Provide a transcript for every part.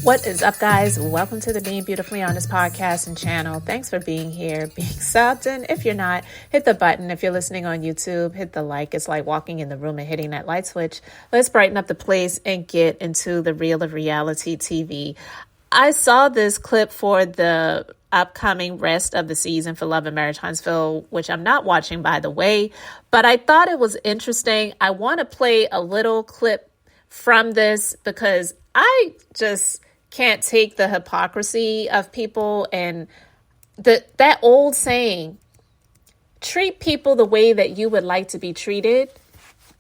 What is up, guys? Welcome to the Being Beautifully Honest podcast and channel. Thanks for being here, being subbed. And if you're not, hit the button. If you're listening on YouTube, hit the like. It's like walking in the room and hitting that light switch. Let's brighten up the place and get into the real of reality TV. I saw this clip for the upcoming rest of the season for Love and Marriage Huntsville, which I'm not watching, by the way, but I thought it was interesting. I want to play a little clip from this because I just can't take the hypocrisy of people and that old saying, treat people the way that you would like to be treated.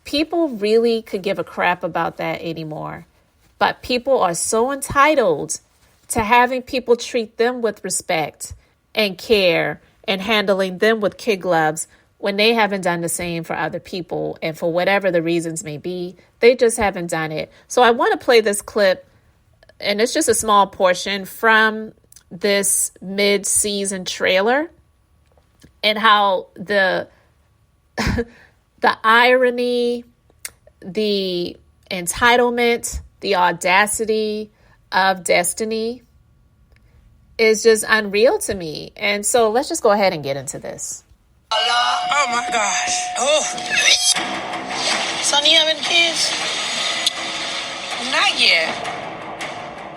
People really could give a crap about that anymore. But people are so entitled to having people treat them with respect and care and handling them with kid gloves when they haven't done the same for other people. And for whatever the reasons may be, they just haven't done it. So I want to play this clip, and it's just a small portion from this mid-season trailer, and how the irony, the entitlement, the audacity of Destiny is just unreal to me. And so let's just go ahead and get into this. Oh my gosh. Oh. Sunni, you having kids? Not yet.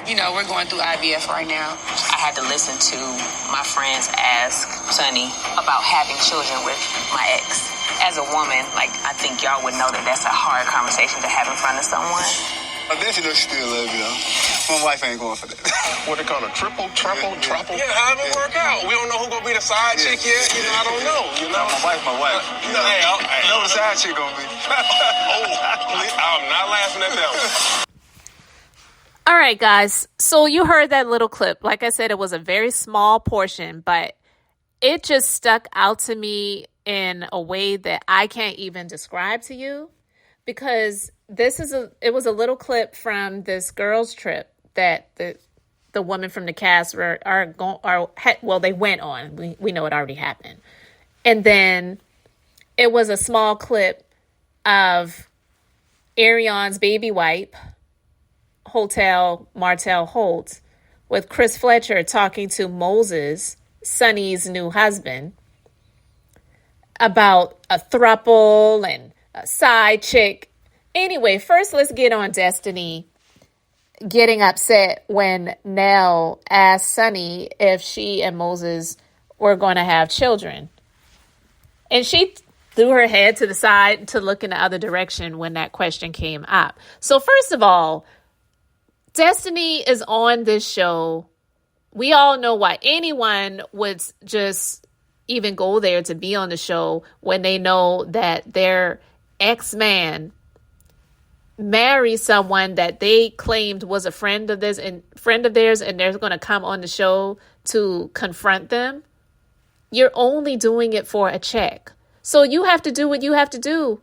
You know, we're going through IVF right now. I had to listen to my friends ask Sunni about having children with my ex. As a woman, I think y'all would know that that's a hard conversation to have in front of someone. I bet you know she still love you, though. My wife ain't going for that. What they call a triple? Yeah, how it work out? We don't know who gonna be the side chick yet. You know, I don't know. You know, my wife. You know the side chick gonna be. I'm not laughing at that one. All right, guys. So you heard that little clip. Like I said, it was a very small portion, but it just stuck out to me in a way that I can't even describe to you, because it was a little clip from this girls' trip that the woman from the cast they went on. We know it already happened. And then it was a small clip of Arion's baby wipe, Hotel Martell Holt, with Chris Fletcher talking to Moses, Sunni's new husband, about a throuple and a side chick. Anyway, first let's get on Destiny getting upset when Nell asked Sunni if she and Moses were going to have children. And she threw her head to the side to look in the other direction when that question came up. So first of all, Destiny is on this show. We all know why anyone would just even go there to be on the show when they know that their ex-man marry someone that they claimed was a friend of theirs and they're going to come on the show to confront them. You're only doing it for a check. So you have to do what you have to do.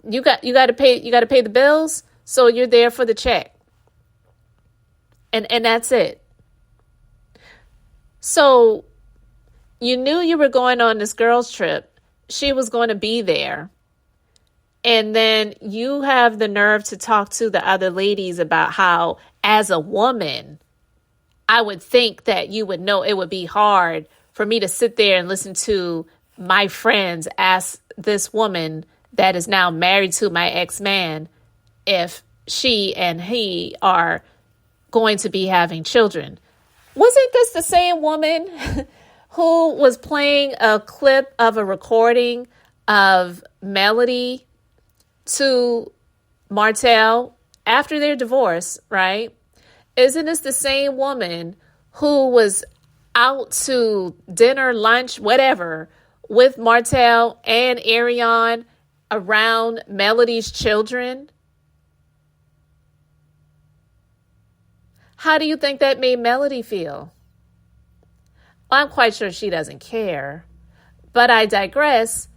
You got to pay the bills. So you're there for the check. And that's it. So you knew you were going on this girls' trip. She was going to be there. And then you have the nerve to talk to the other ladies about how, as a woman, I would think that you would know it would be hard for me to sit there and listen to my friends ask this woman that is now married to my ex-man if she and he are going to be having children. Wasn't this the same woman who was playing a clip of a recording of Melody to Martell after their divorce, right? Isn't this the same woman who was out to dinner, lunch, whatever, with Martell and Arion around Melody's children? How do you think that made Melody feel? Well, I'm quite sure she doesn't care, but I digress.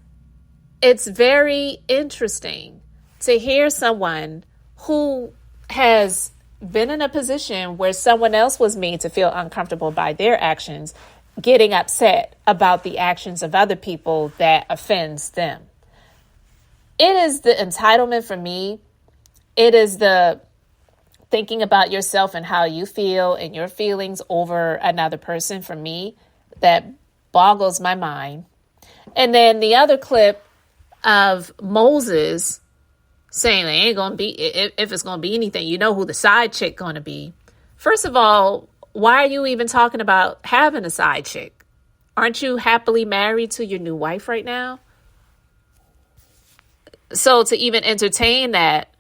It's very interesting to hear someone who has been in a position where someone else was made to feel uncomfortable by their actions, getting upset about the actions of other people that offends them. It is the entitlement for me. It is the thinking about yourself and how you feel and your feelings over another person, for me, that boggles my mind. And then the other clip of Moses saying they ain't going to be, if it's going to be anything, you know who the side chick going to be. First of all, why are you even talking about having a side chick? Aren't you happily married to your new wife right now? So to even entertain that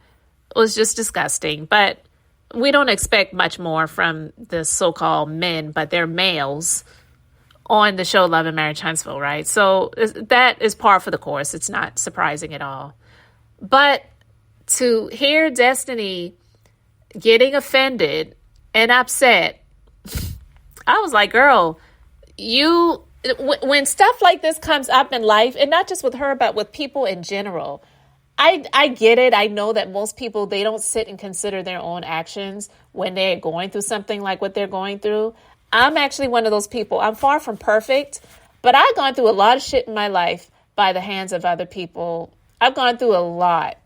was just disgusting. But we don't expect much more from the so-called men, but they're males on the show Love and Marriage Huntsville, right? So that is par for the course. It's not surprising at all. But to hear Destiny getting offended and upset, I was like, girl, when stuff like this comes up in life, and not just with her, but with people in general, I get it. I know that most people, they don't sit and consider their own actions when they're going through something like what they're going through. I'm actually one of those people. I'm far from perfect, but I've gone through a lot of shit in my life by the hands of other people. I've gone through a lot,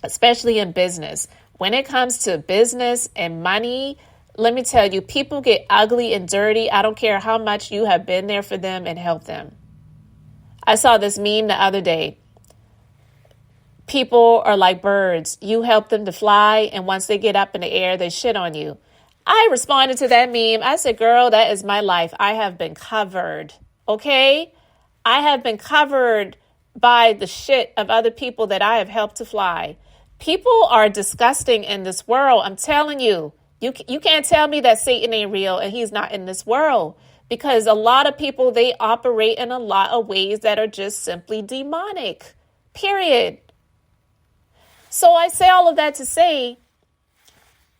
especially in business. When it comes to business and money, let me tell you, people get ugly and dirty. I don't care how much you have been there for them and helped them. I saw this meme the other day. People are like birds. You help them to fly, and once they get up in the air, they shit on you. I responded to that meme. I said, girl, that is my life. I have been covered, okay? I have been covered by the shit of other people that I have helped to fly. People are disgusting in this world. I'm telling you. You can't tell me that Satan ain't real and he's not in this world, because a lot of people, they operate in a lot of ways that are just simply demonic, period. So I say all of that to say,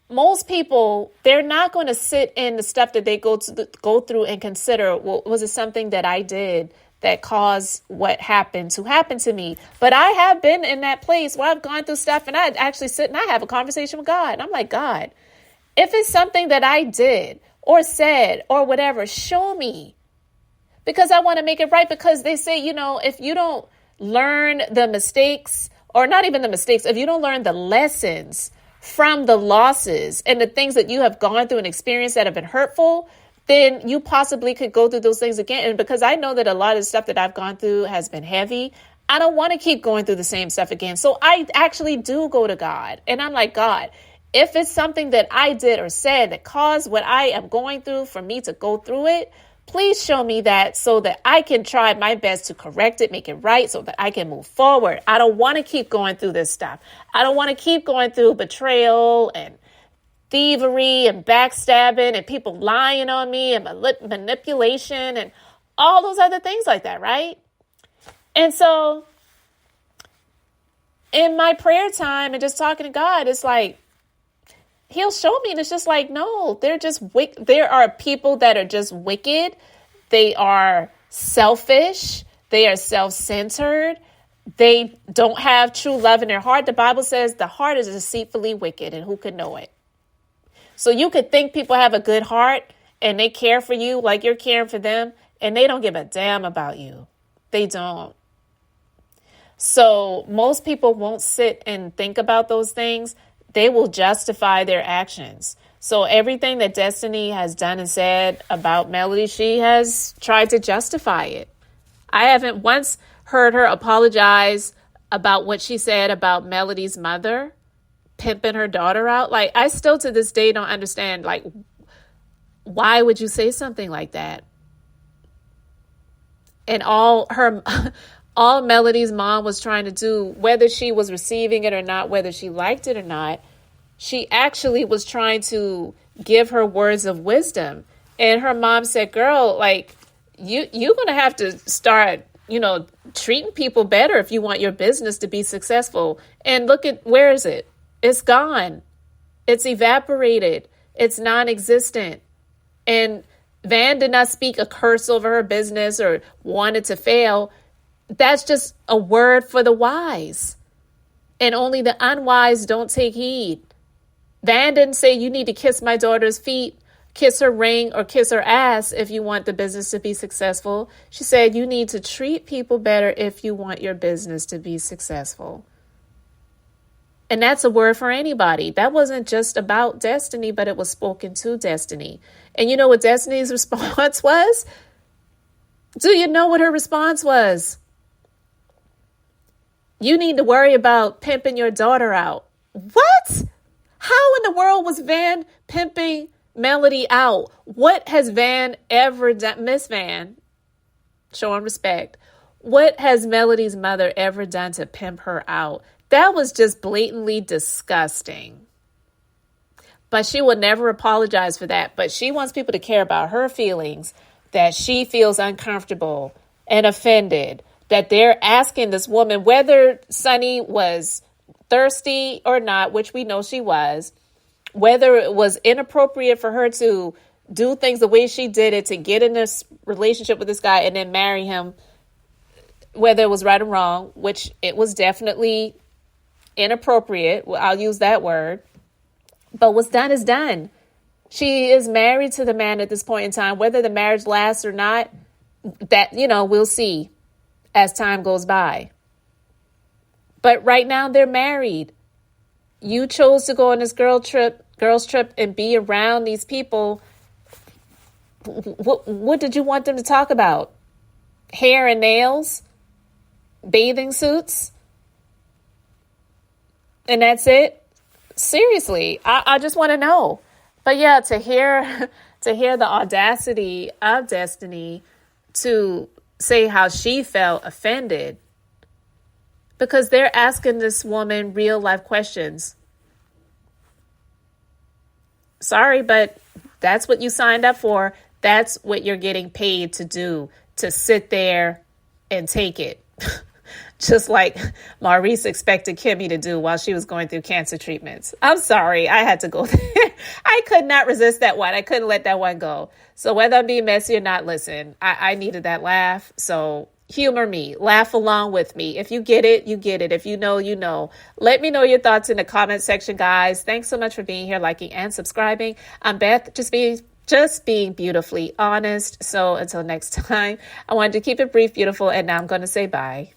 most people, they're not going to sit in the stuff that they go through and consider, well, was it something that I did that caused what happened to me? But I have been in that place where I've gone through stuff, and I actually sit and I have a conversation with God. And I'm like, God, if it's something that I did or said or whatever, show me, because I want to make it right. Because they say, if you don't learn the mistakes, or not even the mistakes, if you don't learn the lessons from the losses and the things that you have gone through and experienced that have been hurtful, then you possibly could go through those things again. And because I know that a lot of the stuff that I've gone through has been heavy, I don't want to keep going through the same stuff again. So I actually do go to God, and I'm like, God, if it's something that I did or said that caused what I am going through for me to go through it, please show me that, so that I can try my best to correct it, make it right, so that I can move forward. I don't want to keep going through this stuff. I don't want to keep going through betrayal and thievery and backstabbing and people lying on me and manipulation and all those other things like that, right? And so in my prayer time and just talking to God, it's like, He'll show me, and it's just like, no, they're just wicked. There are people that are just wicked. They are selfish. They are self-centered. They don't have true love in their heart. The Bible says the heart is deceitfully wicked, and who could know it? So you could think people have a good heart and they care for you like you're caring for them, and they don't give a damn about you. They don't. So most people won't sit and think about those things. They will justify their actions. So everything that Destiny has done and said about Melody, she has tried to justify it. I haven't once heard her apologize about what she said about Melody's mother pimping her daughter out. Like, I still to this day don't understand, like, why would you say something like that? And all Melody's mom was trying to do, whether she was receiving it or not, whether she liked it or not, she actually was trying to give her words of wisdom. And her mom said, girl, like, you're going to have to start, treating people better if you want your business to be successful. And look at, where is it? It's gone. It's evaporated. It's non-existent. And Van did not speak a curse over her business or wanted to fail. That's just a word for the wise. And only the unwise don't take heed. Van didn't say you need to kiss my daughter's feet, kiss her ring, or kiss her ass if you want the business to be successful. She said you need to treat people better if you want your business to be successful. And that's a word for anybody. That wasn't just about Destiny, but it was spoken to Destiny. And you know what Destiny's response was? Do you know what her response was? You need to worry about pimping your daughter out. What? How in the world was Van pimping Melody out? What has Van ever done? Miss Van, showing respect. What has Melody's mother ever done to pimp her out? That was just blatantly disgusting. But she will never apologize for that. But she wants people to care about her feelings, that she feels uncomfortable and offended, that they're asking this woman whether Sunni was thirsty or not, which we know she was, whether it was inappropriate for her to do things the way she did it, to get in this relationship with this guy and then marry him, whether it was right or wrong, which it was definitely inappropriate. I'll use that word. But what's done is done. She is married to the man at this point in time. Whether the marriage lasts or not, that, we'll see as time goes by. But right now they're married. You chose to go on this girls trip and be around these people. What did you want them to talk about? Hair and nails? Bathing suits? And that's it? Seriously, I just want to know. But yeah, to hear the audacity of Destiny to say how she felt offended, because they're asking this woman real life questions. Sorry, but that's what you signed up for. That's what you're getting paid to do, to sit there and take it. Just like Maurice expected Kimmy to do while she was going through cancer treatments. I'm sorry, I had to go there. I could not resist that one. I couldn't let that one go. So whether I'm being messy or not, listen, I needed that laugh. So humor me, laugh along with me. If you get it, you get it. If you know, you know. Let me know your thoughts in the comment section, guys. Thanks so much for being here, liking and subscribing. I'm Beth, just being beautifully honest. So until next time, I wanted to keep it brief, beautiful, and now I'm going to say bye.